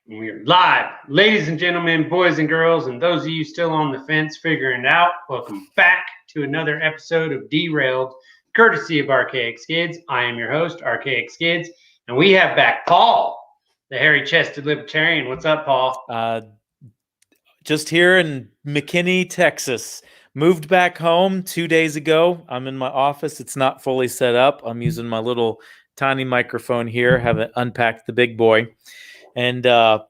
We're live. Ladies and gentlemen, boys and girls, and those of you still on the fence figuring it out, welcome back to another episode of Derailed, courtesy of Arcaicskidz. I am your host, Arcaicskidz, and we have back Paul, the hairy-chested Libertarian. What's up, Paul? Just here in McKinney, Texas. Moved back home 2 days ago. I'm in my office. It's not fully set up. I'm using my little tiny microphone here. Haven't unpacked the big boy. And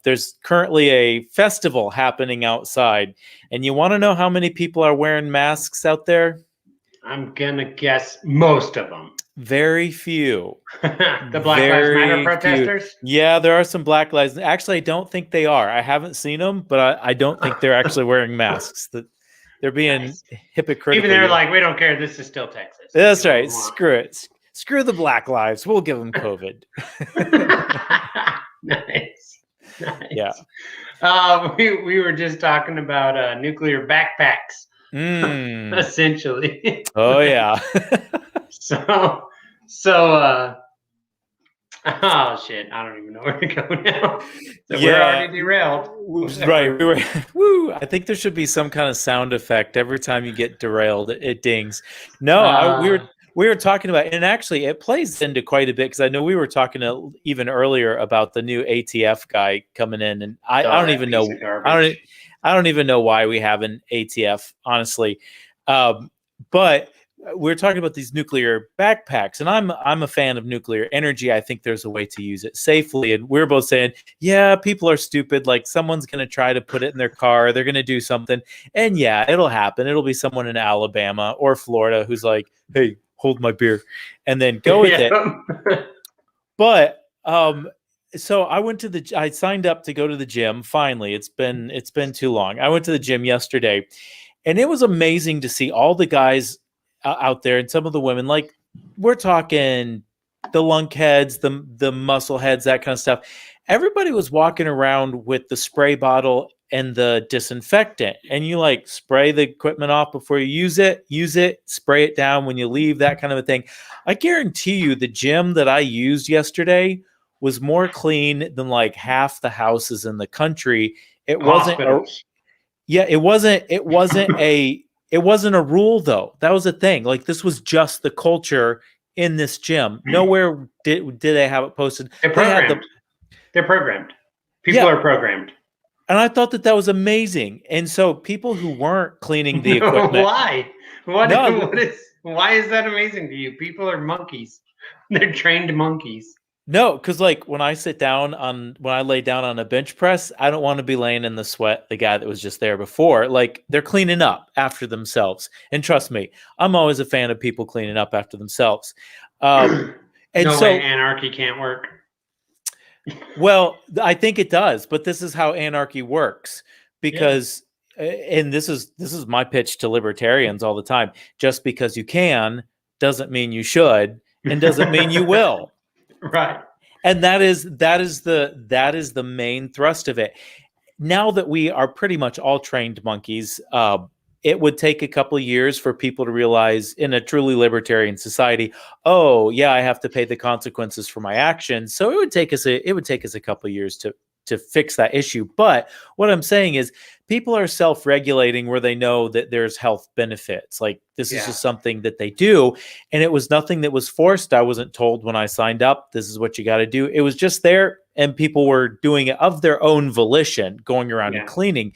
there's currently a festival happening outside. And you want to know how many people are wearing masks out there? I'm going to guess most of them. Very few. The Black Lives Matter protesters? Few. Yeah, there are some Black Lives. Actually, I don't think they are. I haven't seen them, but I don't think they're actually wearing masks. They're being hypocritical. Even they're like, we don't care. This is still Texas. That's right. Screw it. Screw the Black Lives. We'll give them COVID. Nice. Yeah. We were just talking about nuclear backpacks. Essentially. Oh yeah. So oh shit, I don't even know where to go now. So we're already derailed. Right. We were woo. I think there should be some kind of sound effect every time you get derailed. It dings. No, we were talking about, and actually it plays into quite a bit because I know we were talking even earlier about the new ATF guy coming in, and I don't even know. I don't even know why we have an ATF, honestly. But we're talking about these nuclear backpacks, and I'm a fan of nuclear energy. I think there's a way to use it safely, and we're both saying, yeah, people are stupid. Like someone's going to try to put it in their car. They're going to do something, and yeah, it'll happen. It'll be someone in Alabama or Florida who's like, hey, hold my beer, and then go with it. But so I signed up to go to the gym. Finally, it's been too long. I went to the gym yesterday, and it was amazing to see all the guys out there and some of the women. Like we're talking the lunkheads, the muscle heads, that kind of stuff. Everybody was walking around with the spray bottle and the disinfectant, and you like spray the equipment off before you use it, spray it down when you leave, that kind of a thing. I guarantee you the gym that I used yesterday was more clean than like half the houses in the country. It wasn't it wasn't a rule though. That was a thing. Like this was just the culture in this gym. Nowhere did they have it posted. They're programmed. They're programmed. People are programmed. And I thought that was amazing. And so people who weren't cleaning the equipment. Why? Why is that amazing to you? People are monkeys. They're trained monkeys. No, because like when I lay down on a bench press, I don't want to be laying in the sweat, the guy that was just there before. Like they're cleaning up after themselves. And trust me, I'm always a fan of people cleaning up after themselves. And no way anarchy can't work. Well, I think it does, but this is how anarchy works because, and this is my pitch to libertarians all the time. Just because you can doesn't mean you should, and doesn't mean you will. Right. And that is the main thrust of it. Now that we are pretty much all trained monkeys, it would take a couple of years for people to realize in a truly libertarian society, oh yeah, I have to pay the consequences for my actions. So it would take us a couple of years to fix that issue. But what I'm saying is people are self-regulating where they know that there's health benefits. Like this is just something that they do. And it was nothing that was forced. I wasn't told when I signed up, this is what you got to do. It was just there and people were doing it of their own volition, going around and cleaning.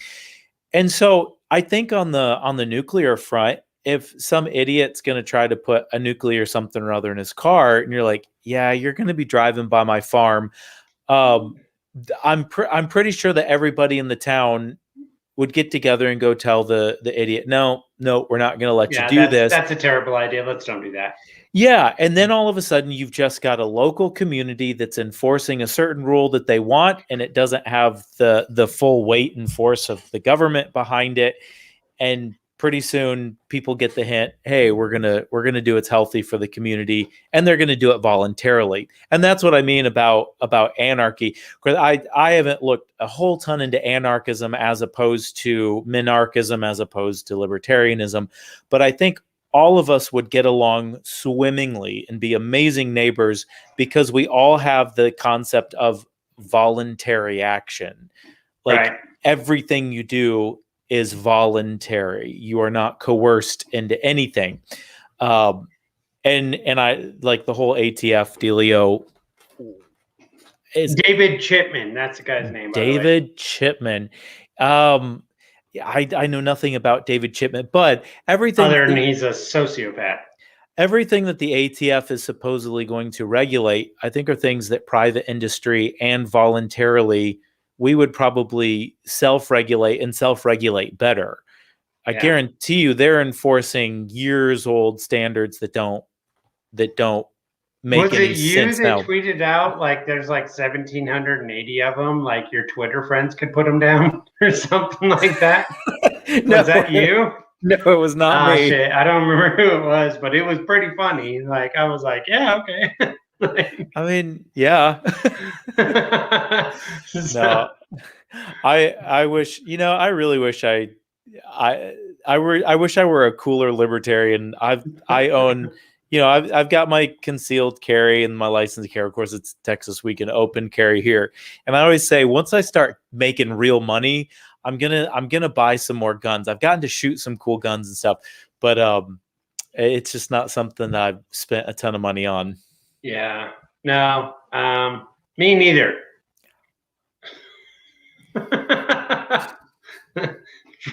And so I think on the nuclear front, if some idiot's going to try to put a nuclear something or other in his car and you're like, yeah, you're going to be driving by my farm. I'm pretty sure that everybody in the town would get together and go tell the idiot, no, we're not going to let you do this. That's a terrible idea. Let's don't do that. Yeah. And then all of a sudden you've just got a local community that's enforcing a certain rule that they want, and it doesn't have the full weight and force of the government behind it. And pretty soon people get the hint, hey, we're gonna do what's healthy for the community, and they're gonna do it voluntarily. And that's what I mean about anarchy. Because I haven't looked a whole ton into anarchism as opposed to minarchism, as opposed to libertarianism. But I think all of us would get along swimmingly and be amazing neighbors because we all have the concept of voluntary action. Like everything you do is voluntary. You are not coerced into anything. And I like the whole ATF dealio. Is David Chipman. That's the guy's name. David Chipman. I know nothing about David Chipman, but everything other than he's a sociopath. Everything that the ATF is supposedly going to regulate, I think, are things that private industry and voluntarily we would probably self-regulate and self-regulate better. I guarantee you they're enforcing years-old standards that don't make any sense now. Was it you that tweeted out like there's like 1,780 of them, like your Twitter friends could put them down or something like that? No, was that you? No, it was not me. Shit. I don't remember who it was, but it was pretty funny. Like I was like, yeah, okay. I mean, yeah. No, I wish, I really wish I wish I were a cooler libertarian. I own, I've got my concealed carry and my license to carry. Of course, it's Texas week and open carry here. And I always say, once I start making real money, I'm gonna buy some more guns. I've gotten to shoot some cool guns and stuff, but it's just not something that I've spent a ton of money on. Yeah, no, me neither.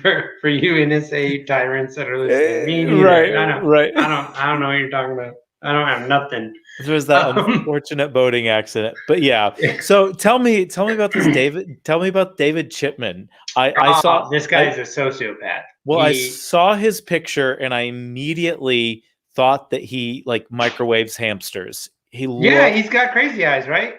for you NSA tyrants that are listening, me neither. Right. I don't know what you're talking about. I don't have nothing. There was that unfortunate boating accident, but yeah. So tell me about this David. Tell me about David Chipman. I saw this guy is a sociopath. Well, I saw his picture and I immediately thought that he like microwaves hamsters. He's got crazy eyes, right?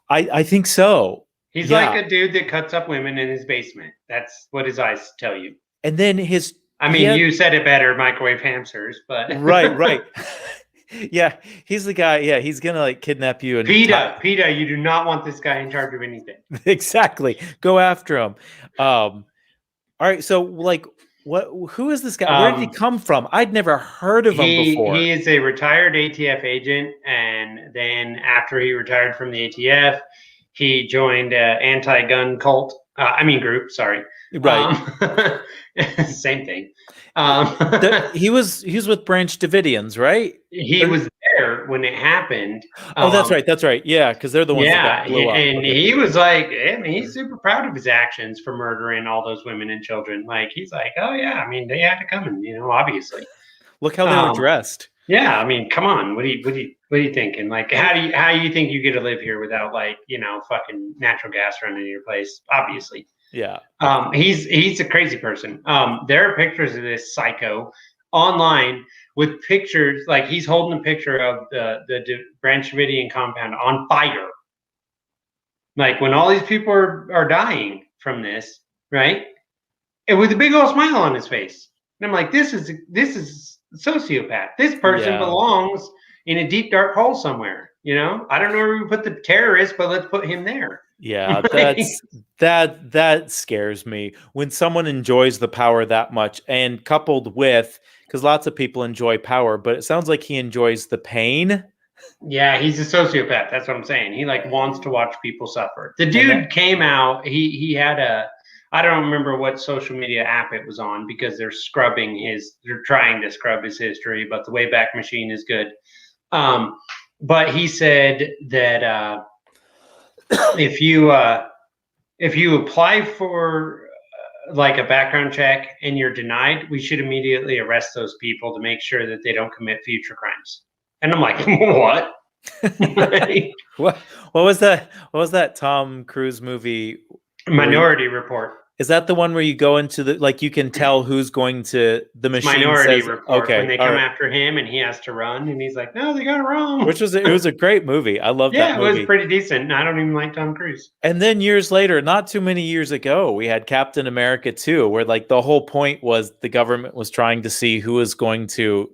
I think so. He's like a dude that cuts up women in his basement. That's what his eyes tell you. And then you said it better, microwave hamsters, but right. Yeah, he's the guy. Yeah, he's gonna like kidnap you and PETA. You do not want this guy in charge of anything. Exactly. Go after him. All right. So, like, who is this guy? Where did he come from? I'd never heard of him before. He is a retired ATF agent, and then after he retired from the ATF, he joined an anti-gun cult. Group. Sorry. Right. Same thing. He was with Branch Davidians, right? He was there when it happened. Oh, that's right. Yeah, because they're the ones that got blew up. And he was like, he's super proud of his actions for murdering all those women and children. Like, he's like, oh yeah, they had to come and, obviously. Look how they were dressed. Yeah, come on. What are you thinking? Like, how do you think you get to live here without fucking natural gas running in your place? Obviously. Yeah. He's a crazy person. There are pictures of this psycho online with pictures, like he's holding a picture of the Branch Davidian compound on fire. Like when all these people are dying from this, right? And with a big old smile on his face. And I'm like, this is a sociopath. This person belongs in a deep dark hole somewhere. I don't know where we put the terrorist, but let's put him there. Yeah, that scares me when someone enjoys the power that much, and coupled with, because lots of people enjoy power, but it sounds like he enjoys the pain. Yeah, he's a sociopath. That's what I'm saying. He wants to watch people suffer. The dude came out. He had I don't remember what social media app it was on because they're trying to scrub his history, but the Wayback Machine is good. But he said that if you apply for like a background check and you're denied, we should immediately arrest those people to make sure that they don't commit future crimes. And I'm like, what? What was that? What was that Tom Cruise movie? Minority Report. Is that the one where you go into you can tell who's going to the machine? Minority Report. Okay, when they come after him and he has to run, and he's like, "No, they got it wrong." It was a great movie. I love that movie. Yeah, it was pretty decent. I don't even like Tom Cruise. And then years later, not too many years ago, we had Captain America 2, where the whole point was the government was trying to see who was going to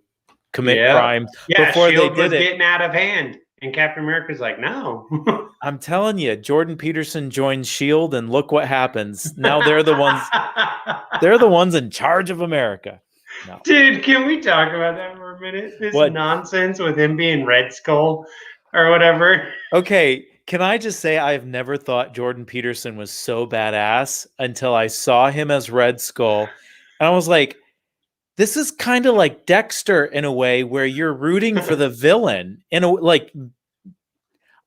commit crime before Shield they did was getting out of hand. And Captain America's like, no. I'm telling you, Jordan Peterson joins S.H.I.E.L.D. and look what happens. Now they're the ones they're the ones in charge of America. No. Dude, can we talk about that for a minute? This nonsense with him being Red Skull or whatever. Okay, Can I just say I've never thought Jordan Peterson was so badass until I saw him as Red Skull, and I was like, this is kind of like Dexter in a way, where you're rooting for the villain. Like,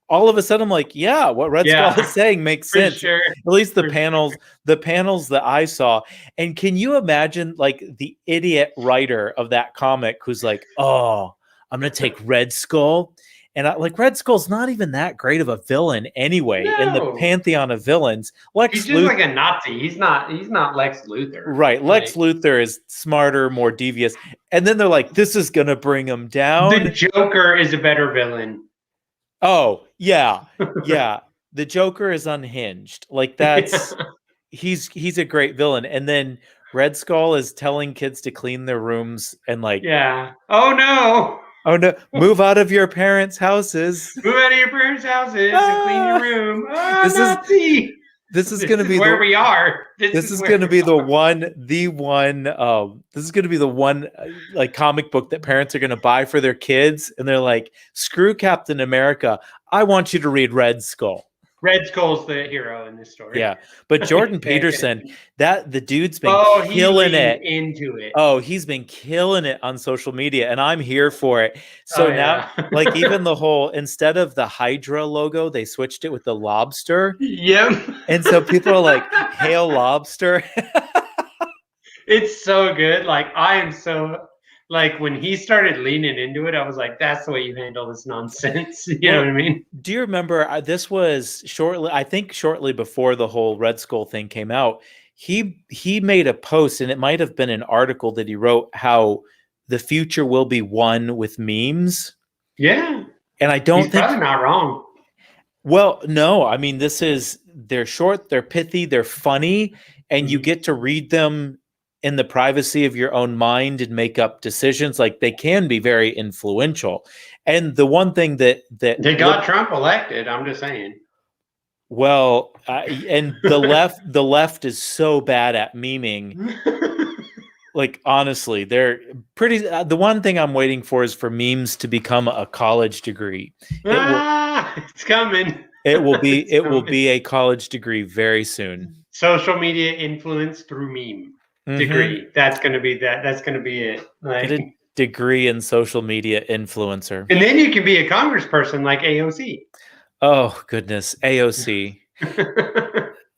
all of a sudden, I'm like, yeah, what Red Skull is saying makes for sense. sure. At least the For panels, sure. the panels that I saw. And can you imagine, like, the idiot writer of that comic who's like, oh, I'm gonna take Red Skull, and like, Red Skull's not even that great of a villain anyway in the No. pantheon of villains. He's just like a Nazi. He's not Lex Luthor. Right. Lex Luthor is smarter, more devious. And then they're like, this is gonna bring him down. The Joker is a better villain. Oh, yeah. Yeah. The Joker is unhinged. Like, that's he's a great villain. And then Red Skull is telling kids to clean their rooms and like, yeah. Oh no. Oh no, move out of your parents' houses. Move out of your parents' houses and clean your room. This is going to be where we are. This is going to be the one like comic book that parents are going to buy for their kids, and they're like, screw Captain America, I want you to read Red Skull. Red Skull's the hero in this story. Yeah, but Jordan Peterson, the dude's been killing it. Into it. Oh, he's been killing it on social media, and I'm here for it. So now, like, even the whole, instead of the Hydra logo, they switched it with the lobster. Yep. And so people are like, "Hail lobster!" It's so good. Like, I am so. Like, when he started leaning into it, I was like, that's the way you handle this nonsense. You know what I mean? Do you remember, this was shortly before the whole Red Skull thing came out, he made a post, and it might have been an article that he wrote, how the future will be won with memes. Yeah. And I don't think... He's probably not wrong. Well, no. I mean, they're short, they're pithy, they're funny, and you get to read them in the privacy of your own mind and make up decisions. Like, they can be very influential. And the one thing that they got Trump elected, I'm just saying. Well, and the left is so bad at memeing. Like, honestly, they're pretty. The one thing I'm waiting for is for memes to become a college degree. It's coming. It will be a college degree very soon. Social media influence through meme. Degree. That's going to be that. That's going to be it. Like, get a degree in social media influencer. And then you can be a congressperson like AOC. Oh, goodness. AOC.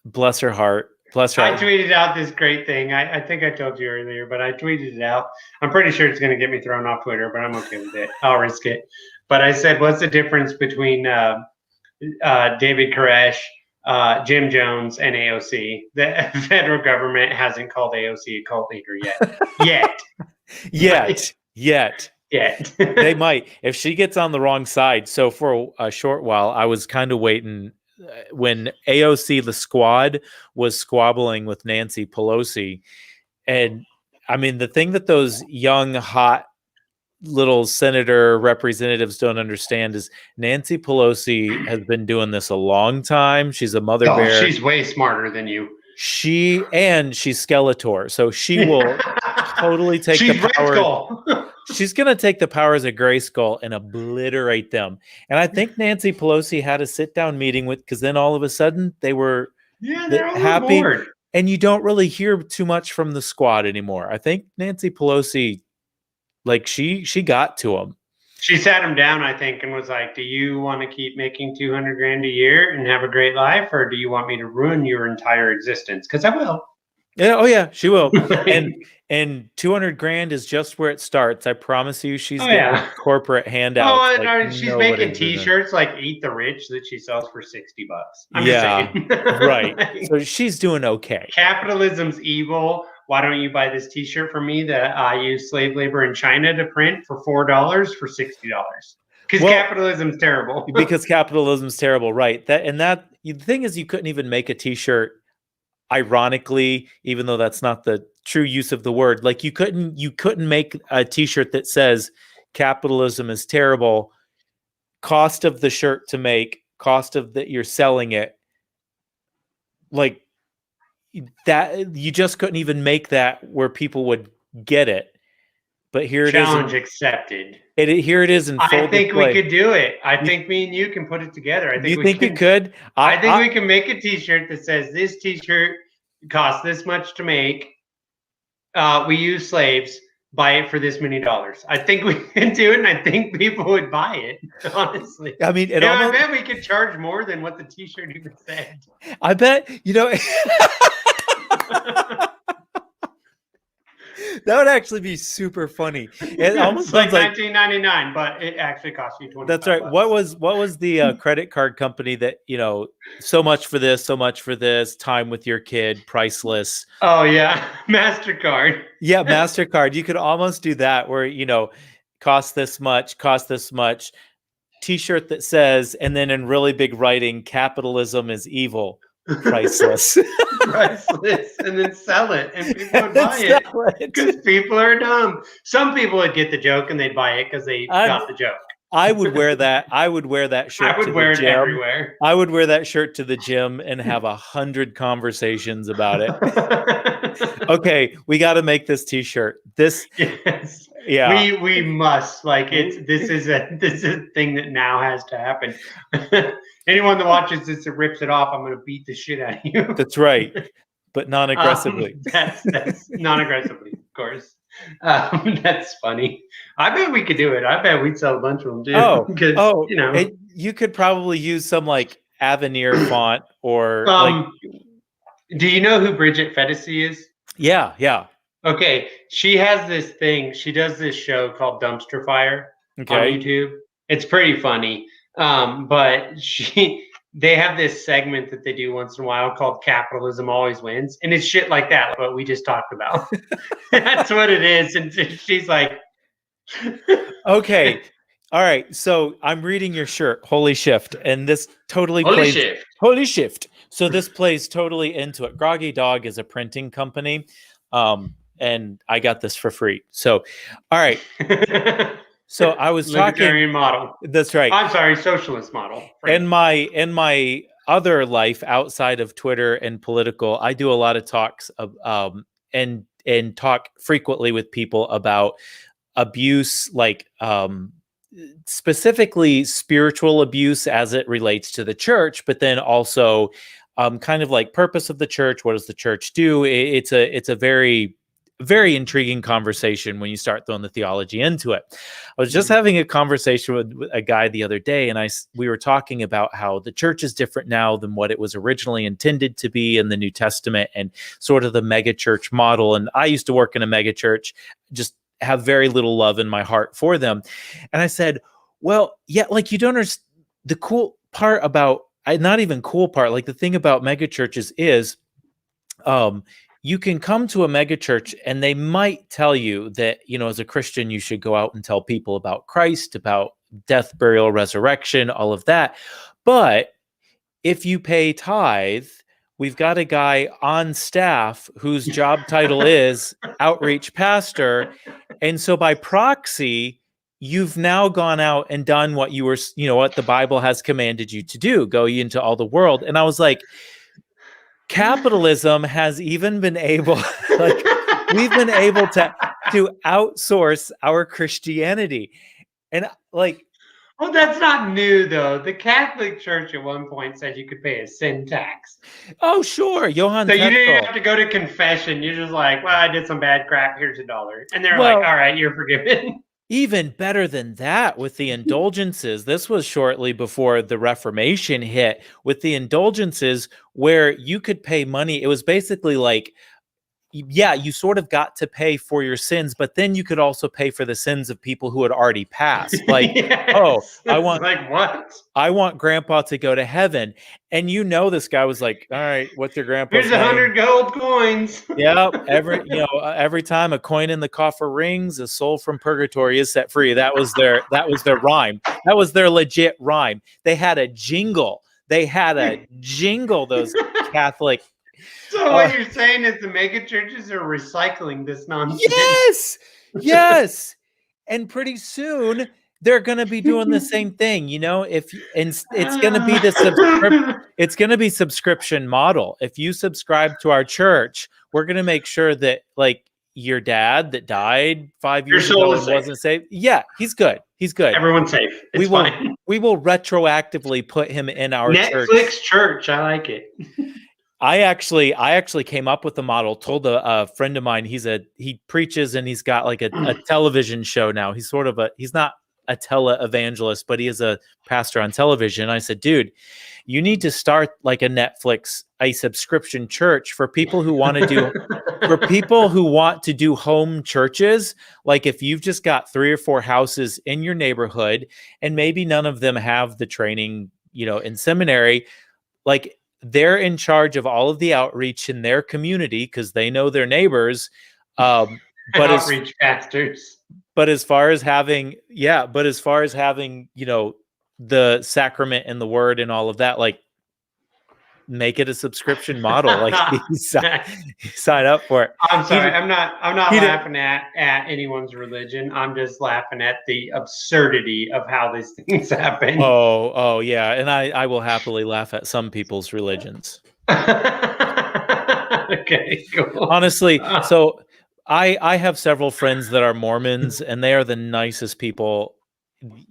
Bless her heart. Bless her. I tweeted out this great thing. I think I told you earlier, but I tweeted it out. I'm pretty sure it's going to get me thrown off Twitter, but I'm okay with it. I'll risk it. But I said, what's the difference between David Koresh, Jim Jones, and AOC? The federal government hasn't called AOC a cult leader yet. Yet. They might, if she gets on the wrong side. So for a short while, I was kind of waiting when AOC, the squad, was squabbling with Nancy Pelosi. And I mean, the thing that those young, hot little senator representatives don't understand is Nancy Pelosi has been doing this a long time. She's a mother bear. She's way smarter than you. She's Skeletor, so she will totally take the power. She's going to take the powers of Grayskull and obliterate them. And I think Nancy Pelosi had a sit-down meeting because then all of a sudden they were happy. And you don't really hear too much from the squad anymore. I think Nancy Pelosi, like, she got to him. She sat him down, I think, and was like, do you want to keep making $200,000 a year and have a great life, or do you want me to ruin your entire existence? Because I will. Yeah, oh yeah, she will. and $200,000 is just where it starts. I promise you, she's getting corporate handouts. Oh, like, she's making T-shirts like "Eat the Rich" that she sells for $60. I'm just saying. Right. Like, so she's doing okay. Capitalism's evil. Why don't you buy this T-shirt for me that I use slave labor in China to print for $4 for $60? Because capitalism's terrible. Because capitalism's terrible, right? The thing is, you couldn't even make a T-shirt. Ironically, even though that's not the true use of the word, like, you couldn't make a T-shirt that says capitalism is terrible, cost of the shirt to make, cost of that you're selling it, like that. You just couldn't even make that where people would get it. But here Challenge it is. accepted. Here it is in full I think display. we could do it. I think me and you can put it together. You think you could? I think we can make a T-shirt that says this T-shirt costs this much to make. We use slaves. Buy it for this many dollars. I think we can do it, and I think people would buy it. Honestly, I mean, I bet we could charge more than what the T-shirt even said. I bet that would actually be super funny. It almost like sounds like $19.99, but it actually costs you $20. That's right. What was the credit card company that so much for this time with your kid, priceless? Oh yeah, MasterCard. Yeah, MasterCard. You could almost do that where cost this much. T-shirt that says, and then in really big writing, "Capitalism is evil." Priceless. Priceless, and then sell it, and people would buy it because people are dumb. Some people would get the joke and they'd buy it because they got the joke. I would wear that. I would wear that shirt. I would wear it everywhere. I would wear that shirt to the gym and have 100 conversations about it. Okay, we got to make this T-shirt. Yes. Yeah. We must. Like this is a thing that now has to happen. Anyone that watches this and rips it off, I'm going to beat the shit out of you. That's right, but non-aggressively. That's non-aggressively, of course. That's funny. I bet we could do it. I bet we'd sell a bunch of them too. You could probably use some like Avenir font or. Do you know who Bridget Fetisi is? Yeah. Okay, she has this thing. She does this show called Dumpster Fire on YouTube. It's pretty funny. But they have this segment that they do once in a while called Capitalism Always Wins. And it's shit like that, what we just talked about. That's what it is. And she's like, okay. All right. So I'm reading your shirt, Holy Shift. And this totally plays. Holy Shift. So this plays totally into it. Groggy Dog is a printing company. And I got this for free. So, all right. So I was Libertarian model. That's right. I'm sorry, socialist model. In my other life outside of Twitter and political, I do a lot of talks and talk frequently with people about abuse, like specifically spiritual abuse as it relates to the church, but then also kind of like purpose of the church. What does the church do? It's a very very intriguing conversation when you start throwing the theology into it. I was just having a conversation with a guy the other day, and we were talking about how the church is different now than what it was originally intended to be in the New Testament, and sort of the mega church model. And I used to work in a mega church, just have very little love in my heart for them. And I said, well, yeah, like you don't understand the cool part about, not even cool part, like the thing about mega churches is, you can come to a megachurch and they might tell you that, as a Christian, you should go out and tell people about Christ, about death, burial, resurrection, all of that. But if you pay tithe, we've got a guy on staff whose job title is outreach pastor. And so by proxy, you've now gone out and done what you were, what the Bible has commanded you to do, go ye into all the world. And I was like, capitalism has even been able, we've been able to outsource our Christianity. And well, that's not new though. The Catholic Church at one point said you could pay a sin tax. Oh, sure. Johann So Tetzel. You didn't have to go to confession. You're just like, well, I did some bad crap. Here's $1. And they're like, all right, you're forgiven. Even better than that with the indulgences. This was shortly before the Reformation hit, with the indulgences where you could pay money. It was basically like, yeah, you sort of got to pay for your sins, but then you could also pay for the sins of people who had already passed. Like, yes. I want grandpa to go to heaven. And this guy was like, all right, what's your grandpa's name? Here's 100 gold coins. Yeah. Every time a coin in the coffer rings, a soul from purgatory is set free. That was their rhyme. That was their legit rhyme. They had a jingle. Those Catholic. So what you're saying is the mega churches are recycling this nonsense. Yes. And pretty soon they're going to be doing the same thing. If it's going to be it's going to be subscription model. If you subscribe to our church, we're going to make sure that your dad that died 5 Your years soul ago is and safe. wasn't safe. Yeah, he's good. He's good. Everyone's safe. It's fine. We will retroactively put him in our Netflix church. I like it. I actually came up with the model, told a friend of mine, he preaches and he's got like a television show now. He's not a tele-evangelist, but he is a pastor on television. I said, dude, you need to start like a subscription church for people who want to do home churches. Like if you've just got 3 or 4 houses in your neighborhood and maybe none of them have the training, in seminary, like they're in charge of all of the outreach in their community because they know their neighbors. But outreach pastors. But as far as having, the sacrament and the word and all of that, like make it a subscription model. Like you sign up for it. I'm sorry. I'm not laughing at anyone's religion. I'm just laughing at the absurdity of how these things happen. Oh yeah. And I will happily laugh at some people's religions. Okay, cool. Honestly, so I have several friends that are Mormons and they are the nicest people.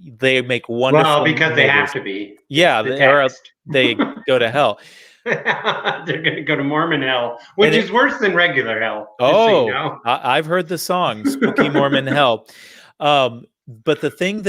They make wonderful. Well, because they have to be. Yeah, they go to hell. They're going to go to Mormon hell, which is worse than regular hell. Oh, so you know. I've heard the song "Spooky Mormon Hell." But the thing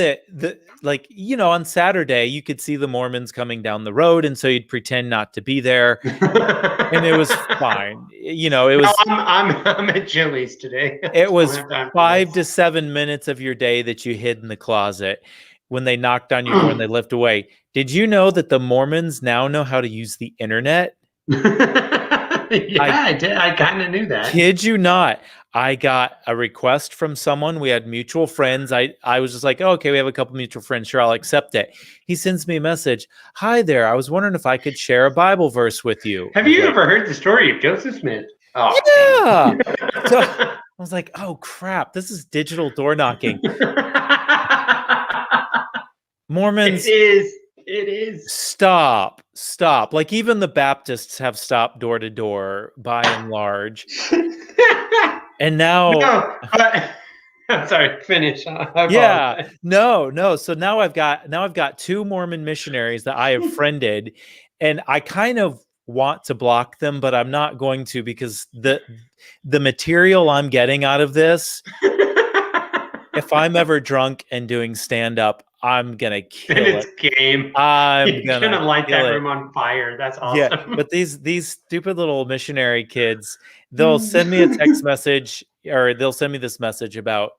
on Saturday, you could see the Mormons coming down the road, and so you'd pretend not to be there, and it was fine. It was. No, I'm at Chili's today. It was 5 to 7 minutes of your day that you hid in the closet when they knocked on your door and they left away. Did you know that the Mormons now know how to use the internet? I did. I kind of knew that. Kid you not. I got a request from someone. We had mutual friends. I was just like, oh, okay, we have a couple mutual friends. Sure, I'll accept it. He sends me a message. Hi there. I was wondering if I could share a Bible verse with you. Have you ever heard the story of Joseph Smith? Oh, yeah. So I was like, oh, crap. This is digital door knocking. Mormons. It is. Stop. Like even the Baptists have stopped door to door by and large. And now, I'm sorry. Finish. Yeah, no. So now I've got 2 Mormon missionaries that I have friended, and I kind of want to block them, but I'm not going to because the material I'm getting out of this, if I'm ever drunk and doing stand up, I'm gonna kill it. It's game. I'm gonna light that room on fire. That's awesome. Yeah, but these stupid little missionary kids, they'll send me a text message or they'll send me this message about,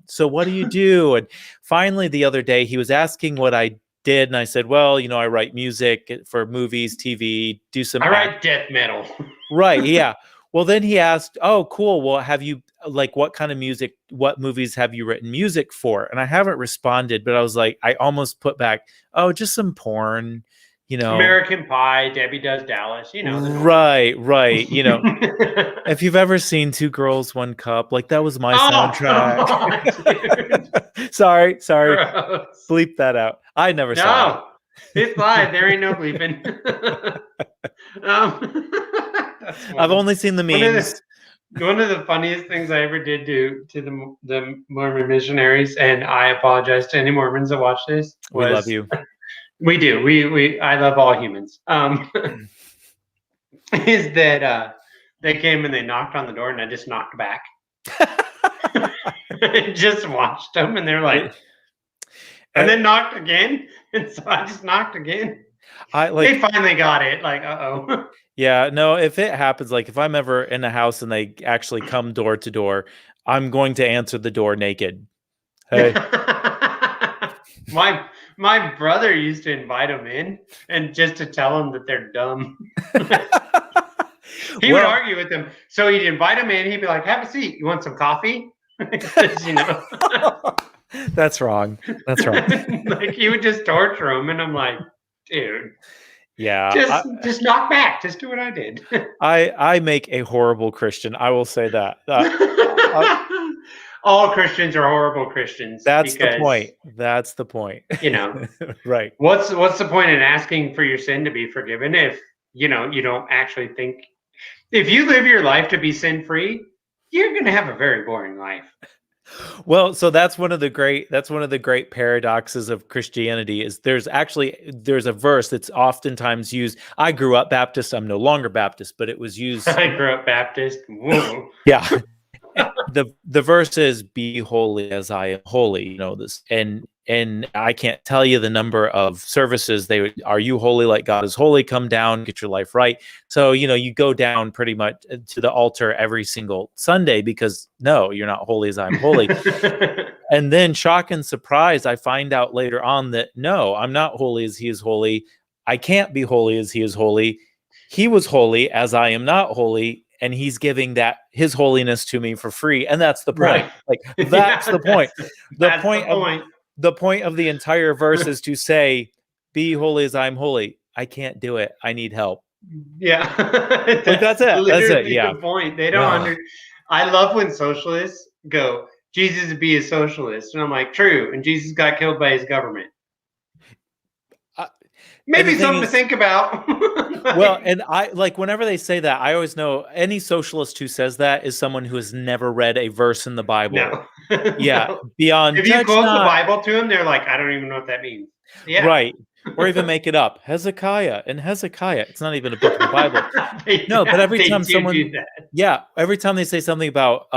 so what do you do? And finally the other day he was asking what I did, and I said, well, I write music for movies, TV, do some. I write death metal. Right. Yeah. Well, then he asked, oh, cool. Well, have you what kind of music, what movies have you written music for? And I haven't responded, but I was like, I almost put back, oh, just some porn, American Pie, Debbie Does Dallas, Right. If you've ever seen Two Girls, One Cup, like that was my soundtrack. Sorry. Gross. Bleep that out. I never saw it. No, it's live. There ain't no bleeping. I've only seen the memes. One of the funniest things I ever did to the Mormon missionaries, and I apologize to any Mormons that watch this. We love you. We do. I love all humans. Is that they came and they knocked on the door, and I just knocked back. Just watched them, and they're like, and then knocked again, and so I just knocked again. They finally got it. Like, uh-oh. Yeah, no, if it happens, like if I'm ever in a house and they actually come door to door, I'm going to answer the door naked. Hey. My brother used to invite them in and just to tell them that they're dumb. He would argue with them. So he'd invite them in. He'd be like, have a seat. You want some coffee? That's wrong. Like he would just torture them. And I'm like, dude. Yeah. Just knock back. Just do what I did. I make a horrible Christian. I will say that. All Christians are horrible Christians. That's the point. Right. What's the point in asking for your sin to be forgiven if you don't actually think, if you live your life to be sin free, you're going to have a very boring life. Well, so that's one of the great paradoxes of Christianity is there's a verse that's oftentimes used. I grew up Baptist. I'm no longer Baptist, but it was used. I grew up Baptist. Whoa. Yeah. The verse is, be holy as I am holy, you know, this, and I can't tell you the number of services are you holy like God is holy? Come down, get your life right. So, you know, you go down pretty much to the altar every single Sunday because no, you're not holy as I'm holy. And then shock and surprise, I find out later on that no, I'm not holy as he is holy. I can't be holy as he is holy. He was holy as I am not holy. And he's giving that his holiness to me for free. And that's the point. Right. Like that's the point. That's the point of the entire verse is to say, be holy as I'm holy. I can't do it. I need help. Yeah. That's it. That's it. Yeah. The point. They don't I love when socialists go, Jesus would be a socialist. And I'm like, true. And Jesus got killed by his government. Maybe something to think about. Well, and I like whenever they say that, I always know any socialist who says that is someone who has never read a verse in the Bible. No. Yeah. No. Beyond. If you quote the Bible to them, they're like, I don't even know what that means. Yeah. Right. Or even make it up. Hezekiah. It's not even a book of the Bible. No, but every time someone, every time they say something about,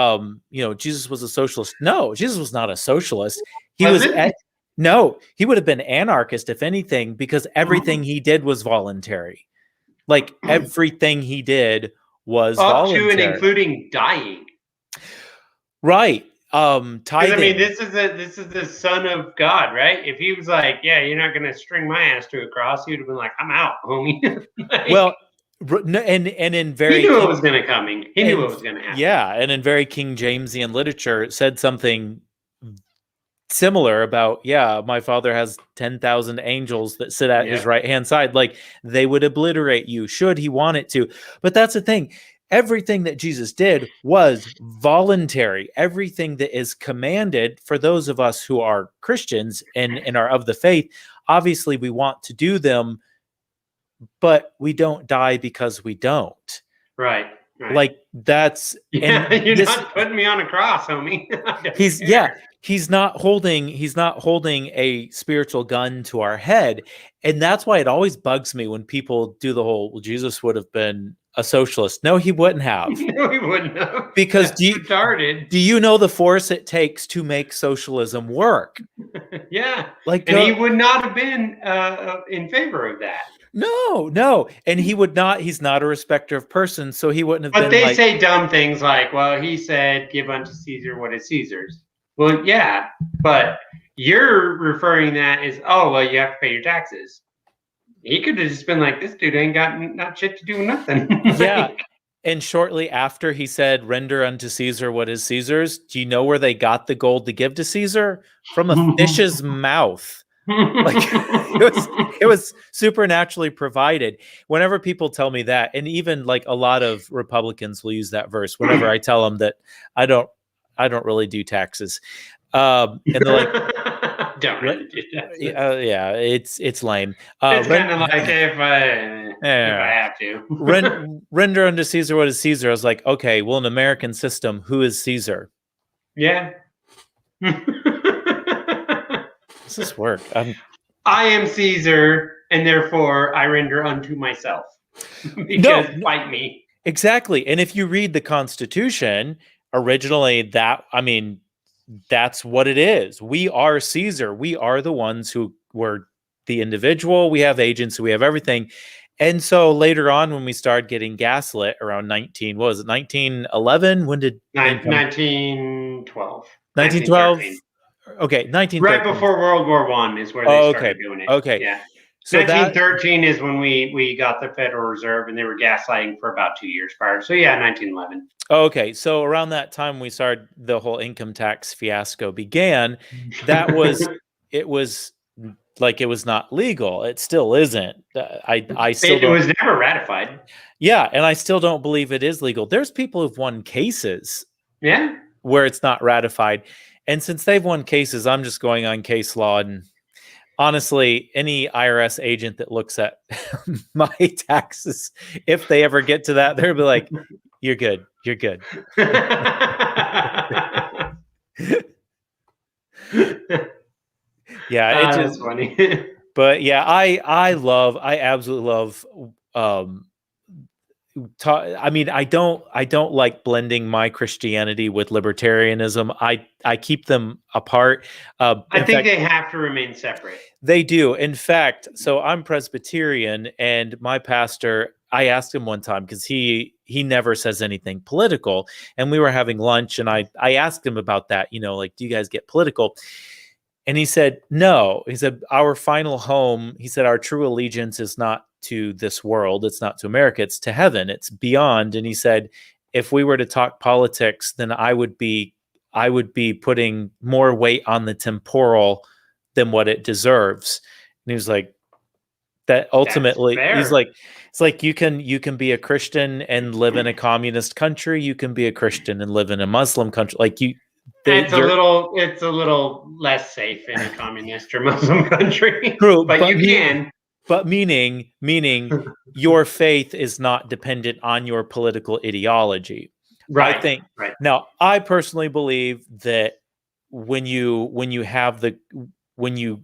you know, Jesus was a socialist. No, Jesus was not a socialist. He No, he would have been anarchist, if anything, because everything he did was voluntary. Like everything he did was voluntary. Up to and including dying. Right. Tithing. I mean, this is the Son of God, right? If he was like, yeah, you're not going to string my ass to a cross, he would have been like, I'm out, homie. Like, well, and in very he knew it was going to come. He knew it was going to happen. Yeah, and in very King Jamesian literature, it said something similar about, my father has 10,000 angels that sit at his right hand side. Like they would obliterate you should he want it to. But that's the thing. Everything that Jesus did was voluntary. Everything that is commanded for those of us who are Christians and are of the faith, obviously we want to do them, but we don't die because we don't. Right. Like that's you're not putting me on a cross, homie. He's not holding a spiritual gun to our head. And that's why it always bugs me when people do the whole, well, Jesus would have been a socialist. No, he wouldn't have. No, he wouldn't have. Because do you know the force it takes to make socialism work? Yeah. Like, and he would not have been in favor of that. No. And he's not a respecter of persons, so he wouldn't have been. But they say dumb things like, well, he said, give unto Caesar what is Caesar's. Well, yeah, but you're referring that as, oh, well, you have to pay your taxes. He could have just been like, this dude ain't got not shit to do with nothing. Yeah. And shortly after he said, render unto Caesar what is Caesar's, do you know where they got the gold to give to Caesar? From a fish's mouth. Like it was supernaturally provided. Whenever people tell me that, and even like a lot of Republicans will use that verse whenever I tell them that I don't really do taxes. And they're like, don't really do taxes. It's lame. It's kind of like if I have to. Render unto Caesar what is Caesar. I was like, okay, well, in American system, who is Caesar? Yeah. Does this work? I am Caesar, and therefore I render unto myself. Because fight me. Exactly. And if you read the Constitution, originally that's what it is. We are Caesar. We are the ones who were the individual. We have agents. We have everything. And so later on, when we started getting gaslit around 1911? When did 1912? 1912. Okay, 1913. Right before World War I is where they started doing it. Okay. Yeah. So 1913 is when we got the Federal Reserve, and they were gaslighting for about 2 years prior. So yeah, 1911. Okay, so around that time we started the whole income tax fiasco began. It was not legal. It still isn't. It was never ratified. Yeah, and I still don't believe it is legal. There's people who've won cases. Yeah. Where it's not ratified. And since they've won cases, I'm just going on case law. And honestly, any IRS agent that looks at my taxes, if they ever get to that, they'll be like, you're good. You're good. Yeah, it that's just funny. but yeah, I absolutely love I mean, I don't like blending my Christianity with libertarianism. I keep them apart. I In think fact, they have to remain separate. they do. In fact, so I'm Presbyterian, and my pastor, I asked him one time because he never says anything political, and we were having lunch, and I asked him about that. Like, do you guys get political? And he said, no. He said, our final home, he said, our true allegiance is not to this world. It's not to America. It's to heaven. It's beyond. And he said, if we were to talk politics, then I would be putting more weight on the temporal than what it deserves. And he was like, that ultimately, he's like, it's like you can be a Christian and live in a communist country. You can be a Christian and live in a Muslim country. Like it's a little less safe in a communist or Muslim country. True, but you can. But meaning your faith is not dependent on your political ideology. Right. I think. Right. Now, I personally believe that when you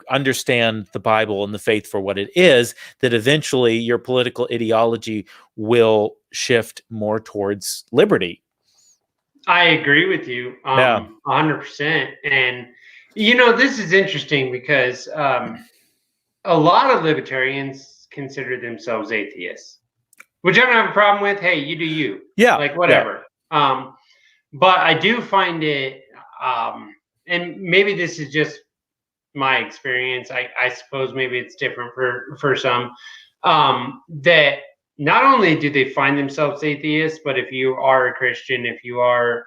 understand the Bible and the faith for what it is, that eventually your political ideology will shift more towards liberty. I agree with you 100%. And, this is interesting because a lot of libertarians consider themselves atheists, which I don't have a problem with. Hey, you do you. Yeah. Like, whatever. Yeah. But I do find it, and maybe this is just my experience. I suppose maybe it's different for some, that not only do they find themselves atheists, but if you are a Christian, if you are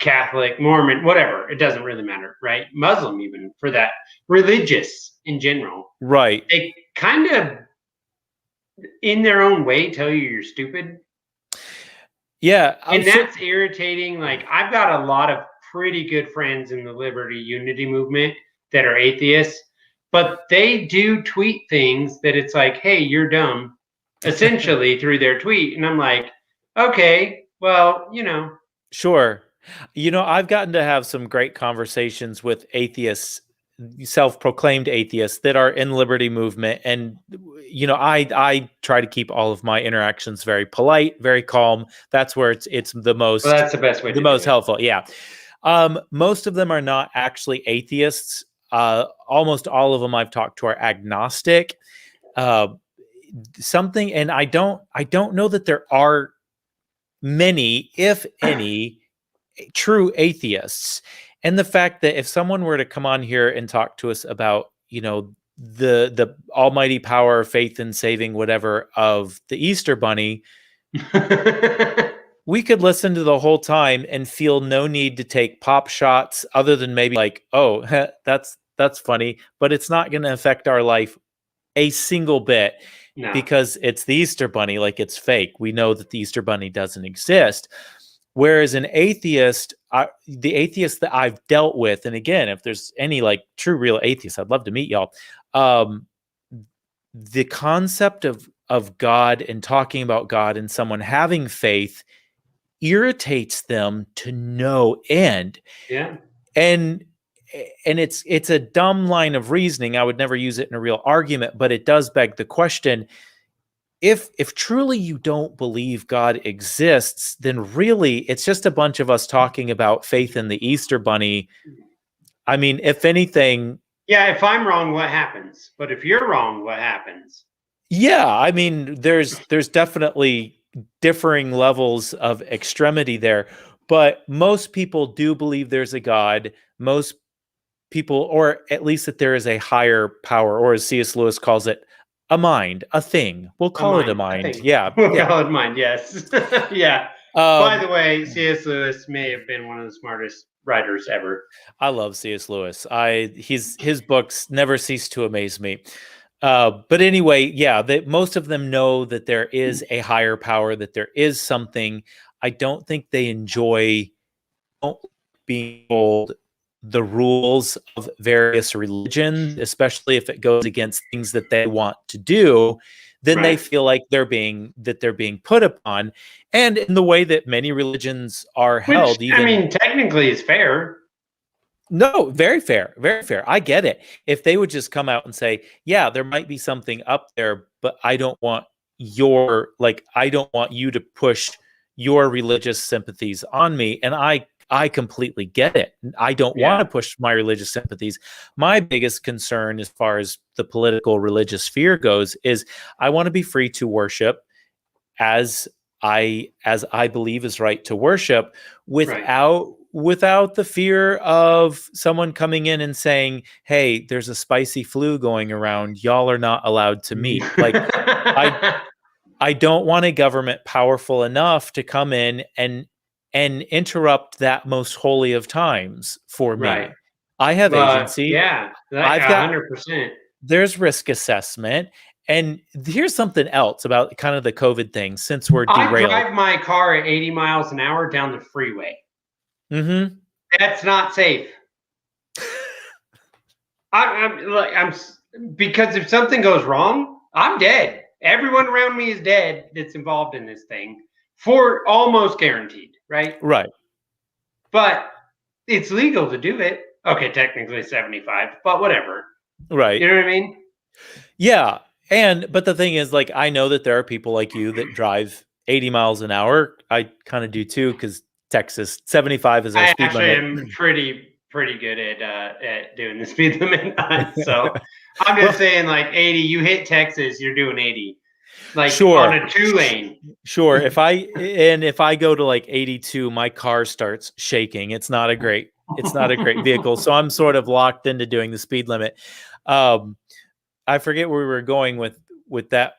Catholic, Mormon, whatever, it doesn't really matter, right? Muslim, even for that, religious in general, right? They kind of, in their own way, tell you you're stupid. Yeah, and that's irritating. Like, I've got a lot of pretty good friends in the liberty unity movement that are atheists, but they do tweet things that it's like, hey, you're dumb, essentially, through their tweet. And I'm like, okay, well, Sure. I've gotten to have some great conversations with atheists, self-proclaimed atheists that are in liberty movement. And, I try to keep all of my interactions very polite, very calm. That's where it's the most, well, that's the best way, the most helpful. Yeah. Most of them are not actually atheists. Almost all of them I've talked to are agnostic. And I don't know that there are many, if any, true atheists. And the fact that if someone were to come on here and talk to us about, the almighty power, faith in saving whatever of the Easter Bunny, we could listen to the whole time and feel no need to take pop shots other than maybe like, oh, that's funny, but it's not going to affect our life a single bit. No. Because it's the Easter Bunny, like it's fake. We know that the Easter Bunny doesn't exist. Whereas an atheist, the atheists that I've dealt with, and again, if there's any like true real atheists, I'd love to meet y'all. The concept of God and talking about God and someone having faith irritates them to no end. Yeah. And it's a dumb line of reasoning. I would never use it in a real argument, but it does beg the question. If truly you don't believe God exists, then really it's just a bunch of us talking about faith in the Easter Bunny. I mean, if anything. Yeah, if I'm wrong, what happens? But if you're wrong, what happens? Yeah, I mean, there's definitely differing levels of extremity there. But most people do believe there's a God. Most people, or at least that there is a higher power, or as C.S. Lewis calls it, a mind, a thing. We'll call it a mind. Yeah. We'll call it mind, yes. Yeah. By the way, C.S. Lewis may have been one of the smartest writers ever. I love C.S. Lewis. His books never cease to amaze me. But anyway, yeah, most of them know that there is a higher power, that there is something. I don't think they enjoy being told the rules of various religions, especially if it goes against things that they want to do. then they feel like they're being put upon, and in the way that many religions are held. Which, I mean, technically is fair. No, very fair, very fair. I get it. If they would just come out and say, yeah, there might be something up there, but I don't want you to push your religious sympathies on me. And I completely get it. I don't want to push my religious sympathies. My biggest concern as far as the political religious sphere goes is I want to be free to worship as I believe is right to worship without the fear of someone coming in and saying, hey, there's a spicy flu going around. Y'all are not allowed to meet. Like, I don't want a government powerful enough to come in and interrupt that most holy of times for me. Right. I have agency. Yeah, I've got 100%. There's risk assessment. And here's something else about kind of the COVID thing, since we're derailed. I drive my car at 80 miles an hour down the freeway. Mm-hmm. That's not safe. I'm because if something goes wrong, I'm dead. Everyone around me is dead that's involved in this thing, for almost guaranteed, right? Right. But it's legal to do it. Okay, technically 75, but whatever. Right. You know what I mean? Yeah. But the thing is, like, I know that there are people like you that drive 80 miles an hour. I kind of do too, because Texas 75 is our speed limit. I actually am pretty good at doing the speed limit. So I'm just saying, like, 80, you hit Texas, you're doing 80. Like, sure, on a 2-lane. Sure. If I go to like 82, my car starts shaking. It's not a great vehicle. So I'm sort of locked into doing the speed limit. I forget where we were going with that.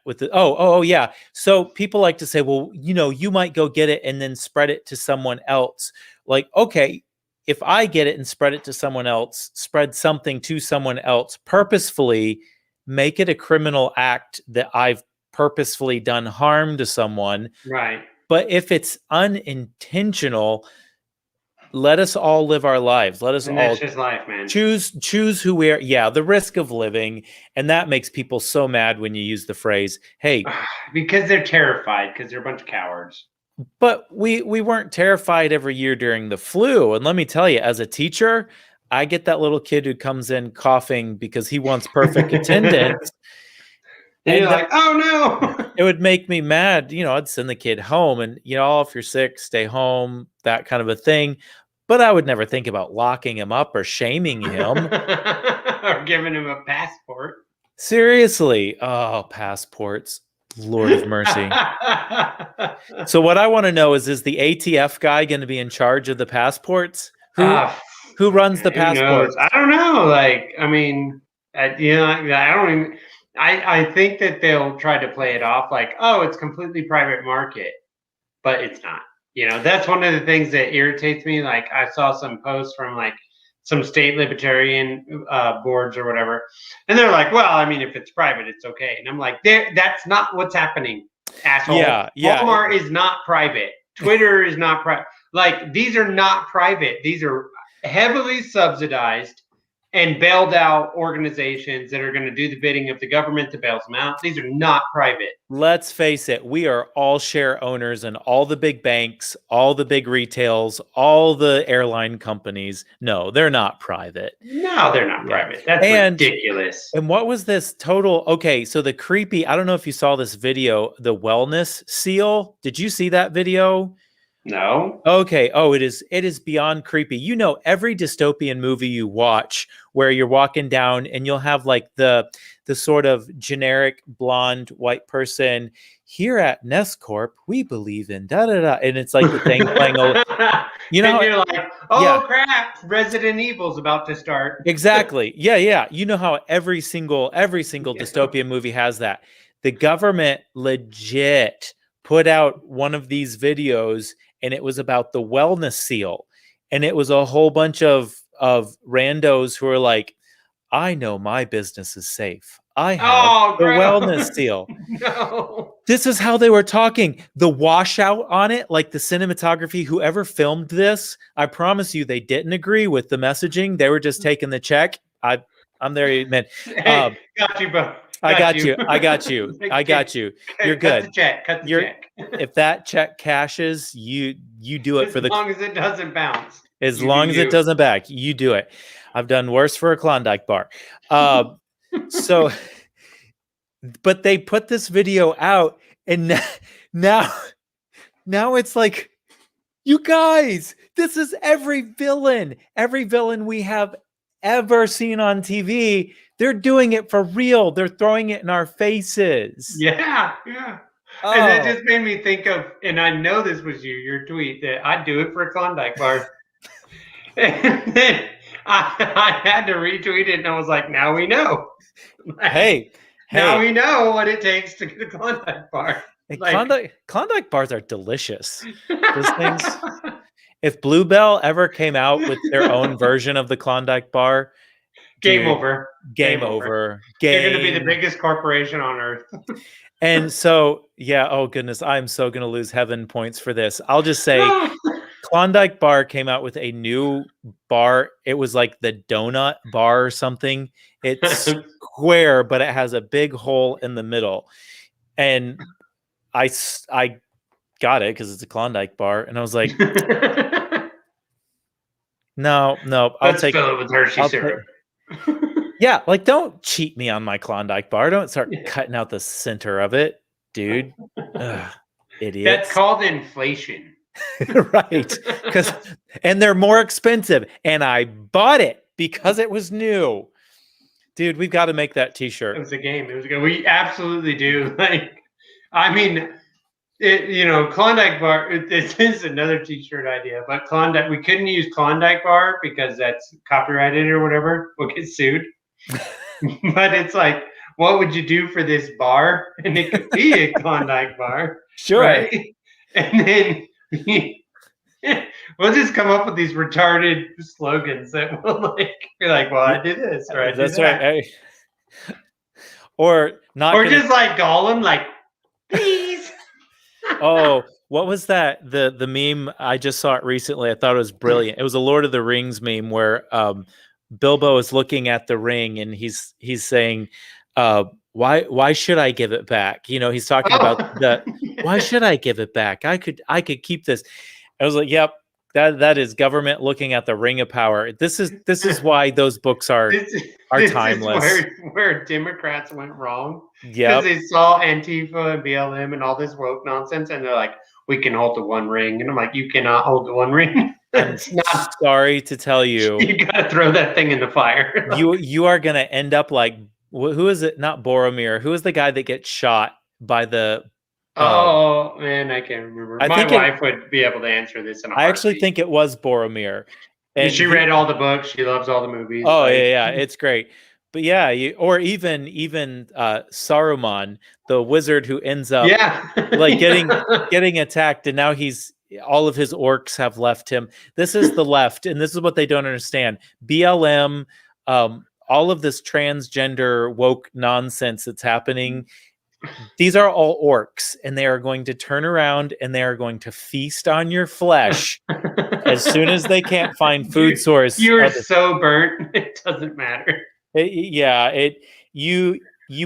Yeah. So people like to say, well, you might go get it and then spread it to someone else. Like, okay, if I get it and spread it to someone else, spread something to someone else purposefully, make it a criminal act that I've purposefully done harm to someone. Right. But if it's unintentional, let us all live our lives. Let us all just life, man. Choose who we are. Yeah, the risk of living. And that makes people so mad when you use the phrase, hey. Because they're terrified, because they're a bunch of cowards. But we weren't terrified every year during the flu. And let me tell you, as a teacher, I get that little kid who comes in coughing because he wants perfect attendance. And you're like, oh no. It would make me mad. I'd send the kid home and, if you're sick, stay home, that kind of a thing. But I would never think about locking him up or shaming him. Or giving him a passport. Seriously. Oh, passports. Lord of mercy. So what I want to know is the ATF guy going to be in charge of the passports? Who runs the passports? I don't know. Like, I mean, I don't even... I think that they'll try to play it off like, oh, it's completely private market, but it's not. That's one of the things that irritates me. Like, I saw some posts from like some state libertarian boards or whatever, and they're like, well, I mean, if it's private, it's okay. And I'm like, that's not what's happening, asshole. Yeah. Walmart is not private. Twitter is not private. Like, these are not private. These are heavily subsidized and bailed out organizations that are going to do the bidding of the government that bails them out. These are not private. Let's face it. We are all share owners in all the big banks, all the big retails, all the airline companies. No, they're not private. No, they're not private. That's ridiculous. And what was this total? Okay, so the creepy, I don't know if you saw this video, the wellness seal. Did you see that video? No. Okay. Oh, it is beyond creepy. Every dystopian movie you watch where you're walking down and you'll have like the sort of generic blonde white person, here at Nestcorp, we believe in da da da, and it's like the thing playing over. And you're like, oh crap, Resident Evil's about to start. Exactly. Yeah. You know how every single dystopian movie has that. The government legit put out one of these videos, and it was about the wellness seal. And it was a whole bunch of randos who are like, I know my business is safe. I have the wellness seal. No. This is how they were talking. The washout on it, like the cinematography, whoever filmed this, I promise you they didn't agree with the messaging. They were just taking the check. I'm there, man. Hey, got you, bro. I got you. I got you. I got you. You're good. Cut the check. Cut the check. If that check cashes, you do it as long as it doesn't bounce. As long as it doesn't back, you do it. I've done worse for a Klondike bar. So, but they put this video out, and now it's like, you guys, this is every villain we have ever seen on TV. They're doing it for real. They're throwing it in our faces. Yeah. Oh. And that just made me think of, and I know this was your tweet, that I'd do it for a Klondike bar. And then I had to retweet it, and I was like, now we know. Like, now we know what it takes to get a Klondike bar. Like, Klondike bars are delicious. Those things. If Bluebell ever came out with their own version of the Klondike bar, Game over. Game over. They're going to be the biggest corporation on earth. And so, yeah, oh goodness, I'm so going to lose heaven points for this. I'll just say Klondike Bar came out with a new bar. It was like the donut bar or something. It's square, but it has a big hole in the middle. And I got it because it's a Klondike bar. And I was like, no, I'll take fill it with Hershey syrup. Yeah, like, don't cheat me on my Klondike bar. Don't start cutting out the center of it, dude. Ugh, idiots. That's called inflation. Right. And they're more expensive. And I bought it because it was new. Dude, we've got to make that t-shirt. It was a game. We absolutely do. Like, I mean, Klondike bar, this is another t-shirt idea, but Klondike, we couldn't use Klondike bar because that's copyrighted or whatever. We'll get sued. But it's like, what would you do for this bar? And it could be a Klondike bar. Sure. Right? And then we'll just come up with these retarded slogans that will be like, well, I did this, or I did That's that. right. Or just like Gollum, like, please. Oh, what was that? The meme, I just saw it recently. I thought it was brilliant. It was a Lord of the Rings meme where Bilbo is looking at the ring and he's saying, why should I give it back? He's talking about why should I give it back? I could keep this. I was like, yep, that is government looking at the ring of power. This is why those books are timeless. Is where Democrats went wrong. Yeah, because they saw Antifa and BLM and all this woke nonsense, and they're like, we can hold the one ring, and I'm like, you cannot hold the one ring. It's not. Sorry to tell you, you gotta throw that thing in the fire. you are gonna end up like, who is it? Not Boromir. Who is the guy that gets shot by the? Oh man, I can't remember. My wife would be able to answer this. I actually think it was Boromir. And she read all the books. She loves all the movies. Oh yeah, it's great. But yeah, or even Saruman, the wizard who ends up like getting attacked, and now all of his orcs have left him. This is the left, and this is what they don't understand. BLM, all of this transgender woke nonsense that's happening. These are all orcs, and they are going to turn around and they are going to feast on your flesh as soon as they can't find food source. You're so burnt, it doesn't matter. You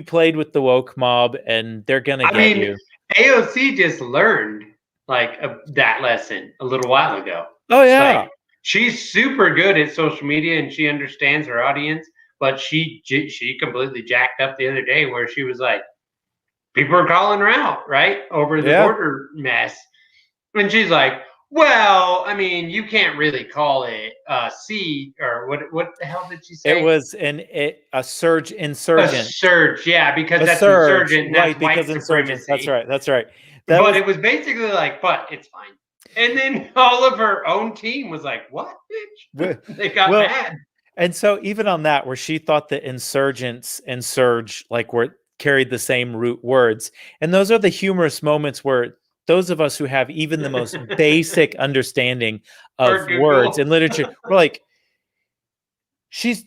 played with the woke mob, and they're gonna get you. AOC just learned that lesson a little while ago. Oh yeah, she's super good at social media and she understands her audience. But she completely jacked up the other day where she was like, people are calling her out, right, over the border mess, and she's like, well, I mean, you can't really call it C or what the hell did she say? It was a surge insurgent. A surge, yeah, because that's insurgent. That's because insurgents. That's right. But it was basically like, but it's fine. And then all of her own team was like, what, bitch? They got mad. And so even on that, where she thought that insurgents and surge carried the same root words, and those are the humorous moments where those of us who have even the most basic understanding of words and literature, we're like, she's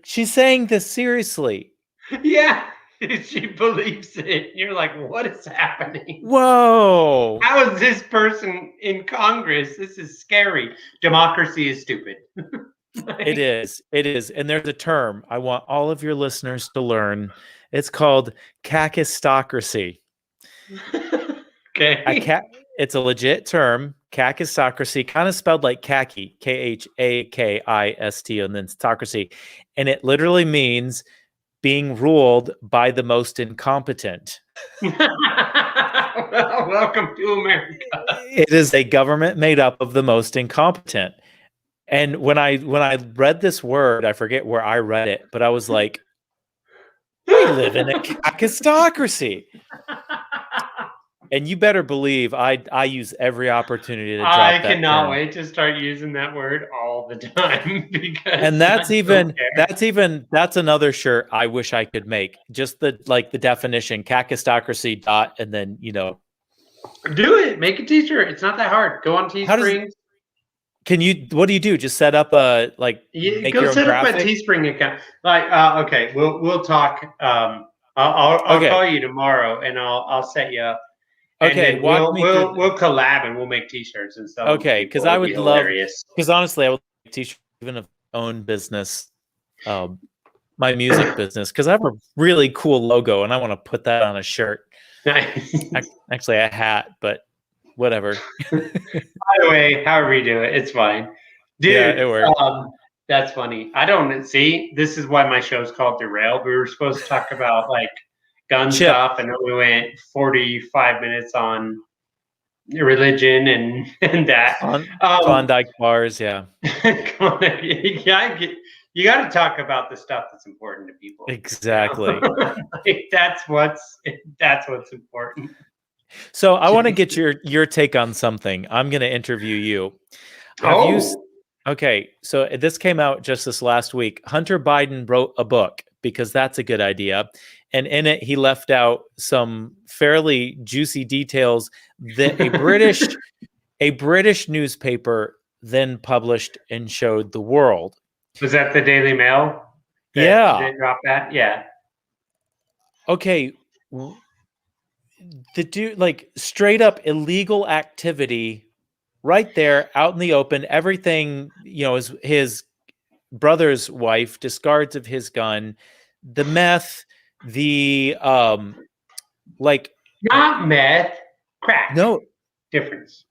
saying this seriously. Yeah, she believes it. You're like, what is happening? Whoa. How is this person in Congress? This is scary. Democracy is stupid. It is. It is. And there's a term I want all of your listeners to learn. It's called kakistocracy. Okay. It's a legit term, kakistocracy, kind of spelled like khaki, Khakist, and then stocracy. And it literally means being ruled by the most incompetent. Well, welcome to America. It is a government made up of the most incompetent. And when I read this word, I forget where I read it, but I was like, we live in a kakistocracy. And you better believe I use every opportunity to drop that I cannot term. wait to start using that word all the time because And that's another shirt I wish I could make. Just the definition, kakistocracy dot, and then do it. Make a t-shirt. It's not that hard. Go on Teespring. What do you do? Just set up a make go your own set graphic? up a Teespring account. Okay, we'll talk. I'll call you tomorrow and I'll set you up. Okay, and we'll collab and we'll make t-shirts and stuff. Okay, because I would love, because honestly, I would like t-shirt even of my own business, my music business, because I have a really cool logo and I want to put that on a shirt. Actually, a hat, but whatever. By the way, however you do it, it's fine. Dude, yeah, it works. That's funny. I don't see. This is why my show's called Derailed. We were supposed to talk about gun stuff, and then we went 45 minutes on religion and that. Klondike bars, yeah. You got to talk about the stuff that's important to people. Exactly. That's what's important. So I want to get your take on something. I'm going to interview you. Okay, so this came out just this last week. Hunter Biden wrote a book because that's a good idea. And in it, he left out some fairly juicy details that a British newspaper then published and showed the world. Was that the Daily Mail? Yeah. They dropped that? Yeah. Okay. The dude, straight up illegal activity right there out in the open. Everything, is his brother's wife, discards of his gun, the meth, the not meth, crack. No difference.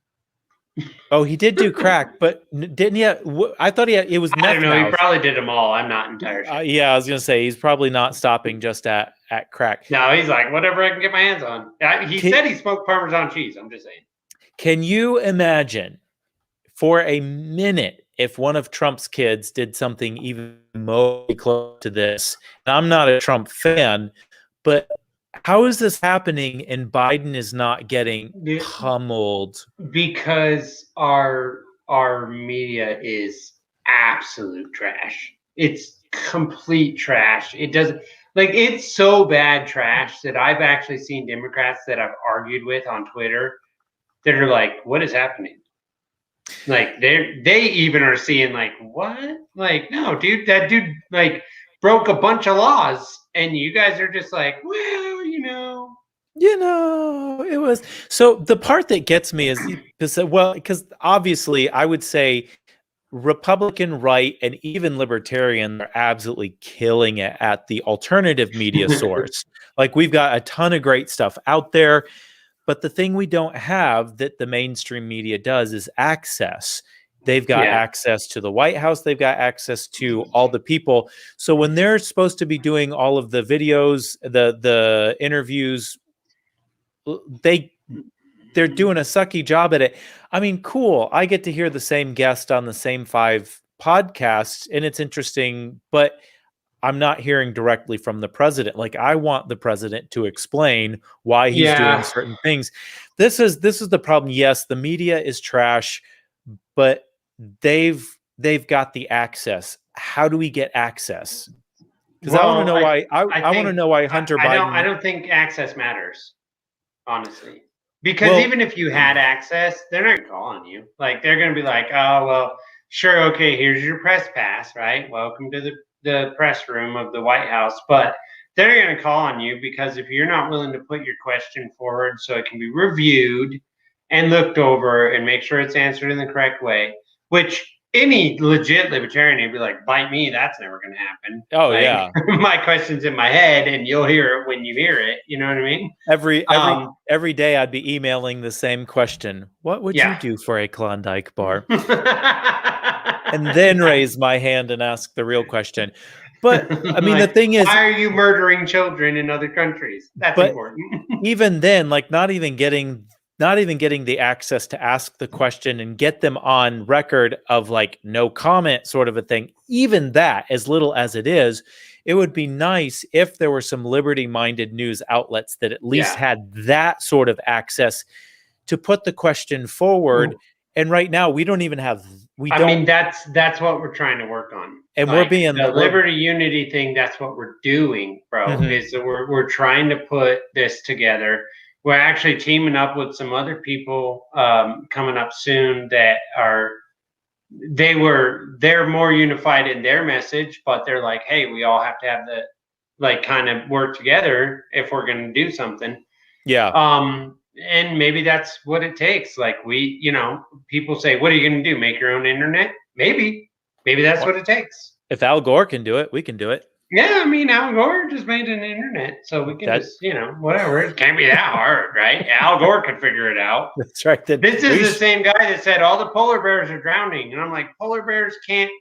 Oh, he did do crack, but didn't he? I thought it was meth. I don't know. He probably did them all. I'm not entirely sure. Yeah, I was gonna say he's probably not stopping just at crack. No, he's like whatever I can get my hands on. He said he smoked Parmesan cheese. I'm just saying. Can you imagine for a minute if one of Trump's kids did something even more close to this? And I'm not a Trump fan, but how is this happening and Biden is not getting pummeled? Because our media is absolute trash. It's complete trash. It doesn't it's so bad trash that I've actually seen Democrats that I've argued with on Twitter that are like, what is happening? They even are seeing what? No, dude, that dude broke a bunch of laws and you guys are just like, well, it was. So the part that gets me is because obviously I would say Republican right and even Libertarian are absolutely killing it at the alternative media source. We've got a ton of great stuff out there, but the thing we don't have that the mainstream media does is access. They've got access to the White House. They've got access to all the people. So when they're supposed to be doing all of the videos, the interviews, they're doing a sucky job at it. I mean, cool. I get to hear the same guest on the same 5 podcasts, and it's interesting, but I'm not hearing directly from the president. I want the president to explain why he's doing certain things. This is the problem. Yes, the media is trash, but they've got the access. How do we get access? Because I want to know why. I want to know why Hunter Biden. I don't think access matters, honestly. Because even if you had access, they're not going to call on you. They're going to be like, oh, well, sure, okay, here's your press pass, right? Welcome to the press room of the White House. But they're going to call on you because if you're not willing to put your question forward so it can be reviewed and looked over and make sure it's answered in the correct way, which any legit libertarian would be like, bite me, that's never going to happen. Oh, like, yeah. My question's in my head, and you'll hear it when you hear it. You know what I mean? Every day I'd be emailing the same question. What would you do for a Klondike bar? And then raise my hand and ask the real question. But I mean, the thing is, why are you murdering children in other countries? That's important. Even then, like not even getting the access to ask the question and get them on record of like no comment sort of a thing. Even that, as little as it is, it would be nice if there were some liberty-minded news outlets that at least had that sort of access to put the question forward. Ooh. And right now, we don't even have. I mean, that's what we're trying to work on. And we're being the liberty unity thing. That's what we're doing, bro. Mm-hmm. Is that we're trying to put this together. We're actually teaming up with some other people coming up soon that are. They're more unified in their message, but they're like, hey, we all have to have the like kind of work together if we're going to do something. Yeah. And maybe that's what it takes. Like people say, what are you going to do? Make your own internet? Maybe that's what it takes. If Al Gore can do it, we can do it. Yeah, I mean, Al Gore just made an internet, so we can just, whatever. It can't be that hard, right? Al Gore could figure it out. That's right. This is the same guy that said all the polar bears are drowning, and I'm like, polar bears can't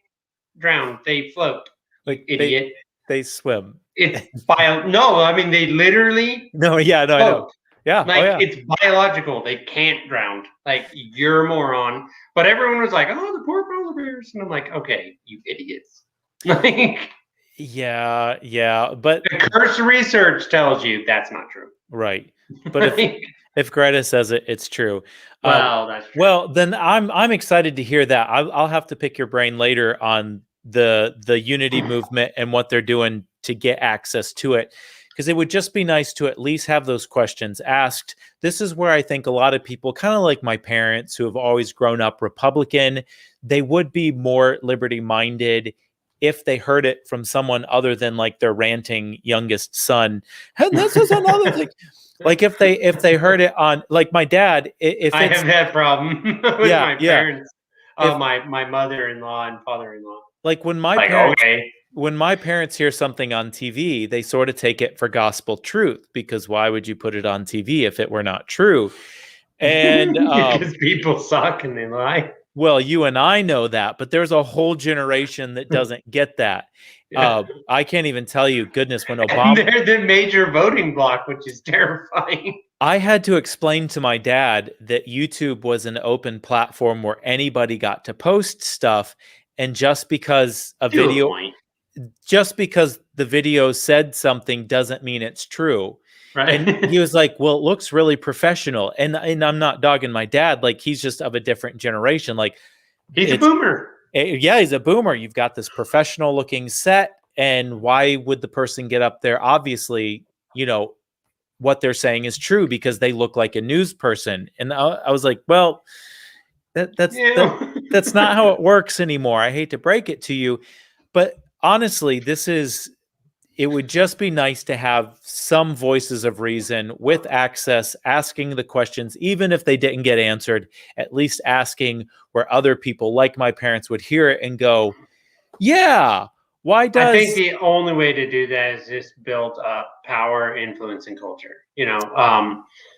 drown; they float. Like idiot. They swim. It's no, I mean they literally. No, yeah, no, float. I know. Yeah, like it's biological. They can't drown. Like you're a moron. But everyone was like, "Oh, the poor polar bears," and I'm like, "Okay, you idiots." Like, yeah, but the curse research tells you that's not true. Right, but if Greta says it, it's true. Well, that's true. Well, then I'm excited to hear that. I'll have to pick your brain later on the unity movement and what they're doing to get access to it. Because it would just be nice to at least have those questions asked. This is where I think a lot of people, kind of like my parents who have always grown up Republican, they would be more liberty-minded if they heard it from someone other than like their ranting youngest son. And this is another thing. Like if they heard it on, like my dad, I have that problem with my parents, my mother-in-law and father-in-law. Like when my parents hear something on TV, they sort of take it for gospel truth, because why would you put it on TV if it were not true? And because people suck and they lie. Well, you and I know that, but there's a whole generation that doesn't get that. Yeah. I can't even tell you, goodness, when Obama... And they're the major voting bloc, which is terrifying. I had to explain to my dad that YouTube was an open platform where anybody got to post stuff, and just because just because the video said something doesn't mean it's true. Right. And he was like, well, it looks really professional. And I'm not dogging my dad. Like, he's just of a different generation. Like, he's a boomer. He's a boomer. You've got this professional looking set. And why would the person get up there? Obviously, what they're saying is true because they look like a news person. And I was like, well, that's not how it works anymore. I hate to break it to you. But honestly, it would just be nice to have some voices of reason with access, asking the questions, even if they didn't get answered, at least asking where other people like my parents would hear it and go, yeah, why does... I think the only way to do that is just build up power, influence, and culture.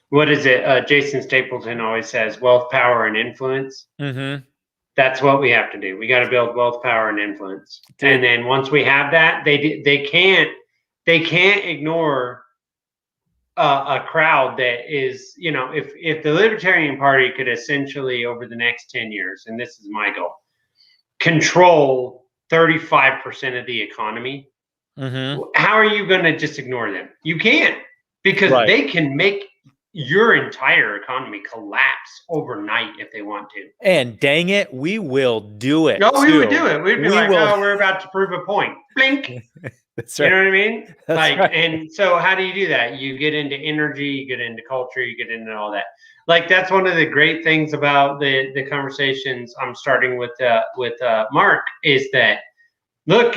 What is it? Jason Stapleton always says, wealth, power, and influence. Mm-hmm. That's what we have to do. We got to build wealth, power, and influence. And then once we have that, they can't ignore a crowd that is, if the Libertarian Party could essentially over the next 10 years, and this is my goal, control 35% of the economy. Mm-hmm. How are you going to just ignore them? You can't, because they can make your entire economy collapse overnight if they want to. And dang it, we will do it. No, we would do it. We'd be we're about to prove a point. Blink. That's right. You know what I mean? That's right. And so how do you do that? You get into energy, you get into culture, you get into all that. Like, that's one of the great things about the conversations I'm starting with Mark is that, look,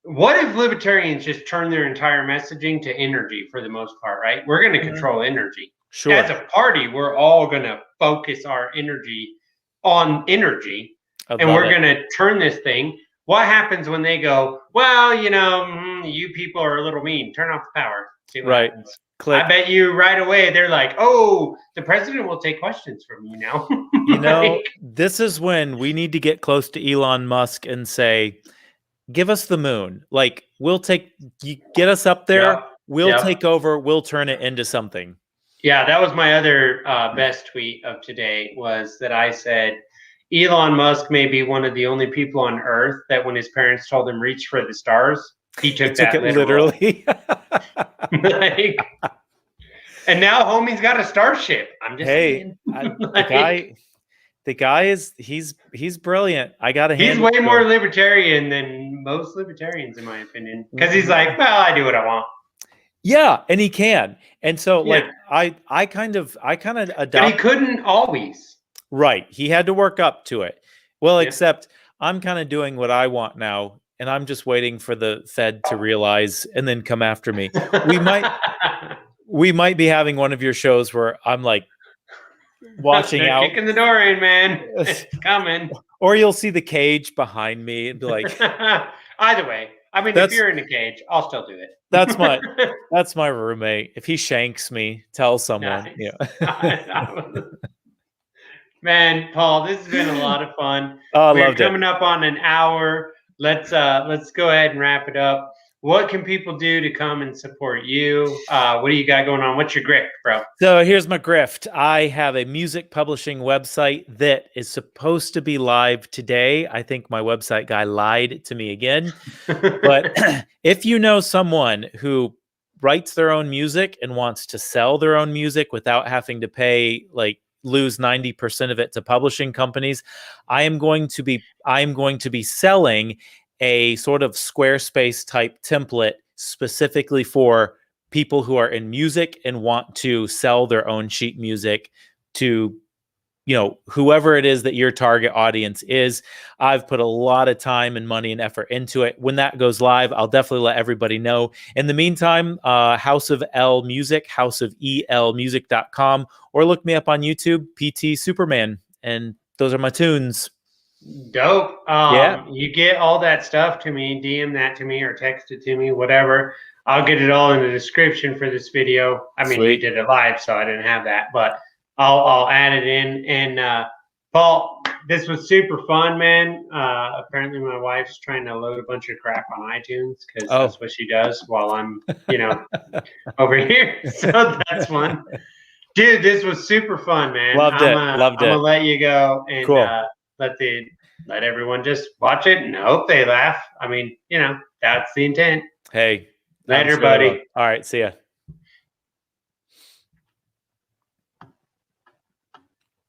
what if libertarians just turn their entire messaging to energy for the most part, right? We're going to control energy. Sure. As a party, we're all going to focus our energy on energy. and we're going to turn this thing. What happens when they go, well, you people are a little mean. Turn off the power. See what happens. Click. I bet you right away they're like, oh, the president will take questions from you now. This is when we need to get close to Elon Musk and say, give us the moon. Like, get us up there. Yep. We'll take over. We'll turn it into something. Yeah, that was my other best tweet of today, was that I said, Elon Musk may be one of the only people on Earth that when his parents told him reach for the stars, he took it literally. And now homie's got a starship. I'm just saying. The guy is he's brilliant. I gotta. He's way more libertarian than most libertarians, in my opinion, because he's like, well, I do what I want. Yeah, and he can, and so I kind of adopt. But he couldn't always. Right, he had to work up to it. Well, except I'm kind of doing what I want now, and I'm just waiting for the Fed to realize and then come after me. We might be having one of your shows where I'm like watching out, kicking the door in, man. It's coming. Or you'll see the cage behind me and be like, either way. I mean, if you're in a cage, I'll still do it. That's my roommate. If he shanks me, tell someone. Nice. Yeah. Man, Paul, this has been a lot of fun. We're coming up on an hour. Let's go ahead and wrap it up. What can people do to come and support you? What do you got going on? What's your grift, bro? So here's my grift. I have a music publishing website that is supposed to be live today. I think my website guy lied to me again. But if you know someone who writes their own music and wants to sell their own music without having to pay, lose 90% of it to publishing companies, I am going to be selling a sort of Squarespace type template specifically for people who are in music and want to sell their own sheet music to, whoever it is that your target audience is. I've put a lot of time and money and effort into it. When that goes live, I'll definitely let everybody know. In the meantime, House of L Music, houseofelmusic.com, or look me up on YouTube, PT Superman. And those are my tunes. Dope. You get all that stuff to me, DM that to me or text it to me, whatever. I'll get it all in the description for this video. I mean, we did it live, so I didn't have that, but I'll add it in. And Paul, this was super fun, man. Apparently my wife's trying to load a bunch of crap on iTunes because that's what she does while I'm, over here. So that's fun. Dude, this was super fun, man. Loved it. I'm gonna let you go and let everyone just watch it and hope they laugh. I mean, that's the intent. Hey, later, buddy. All right, see ya.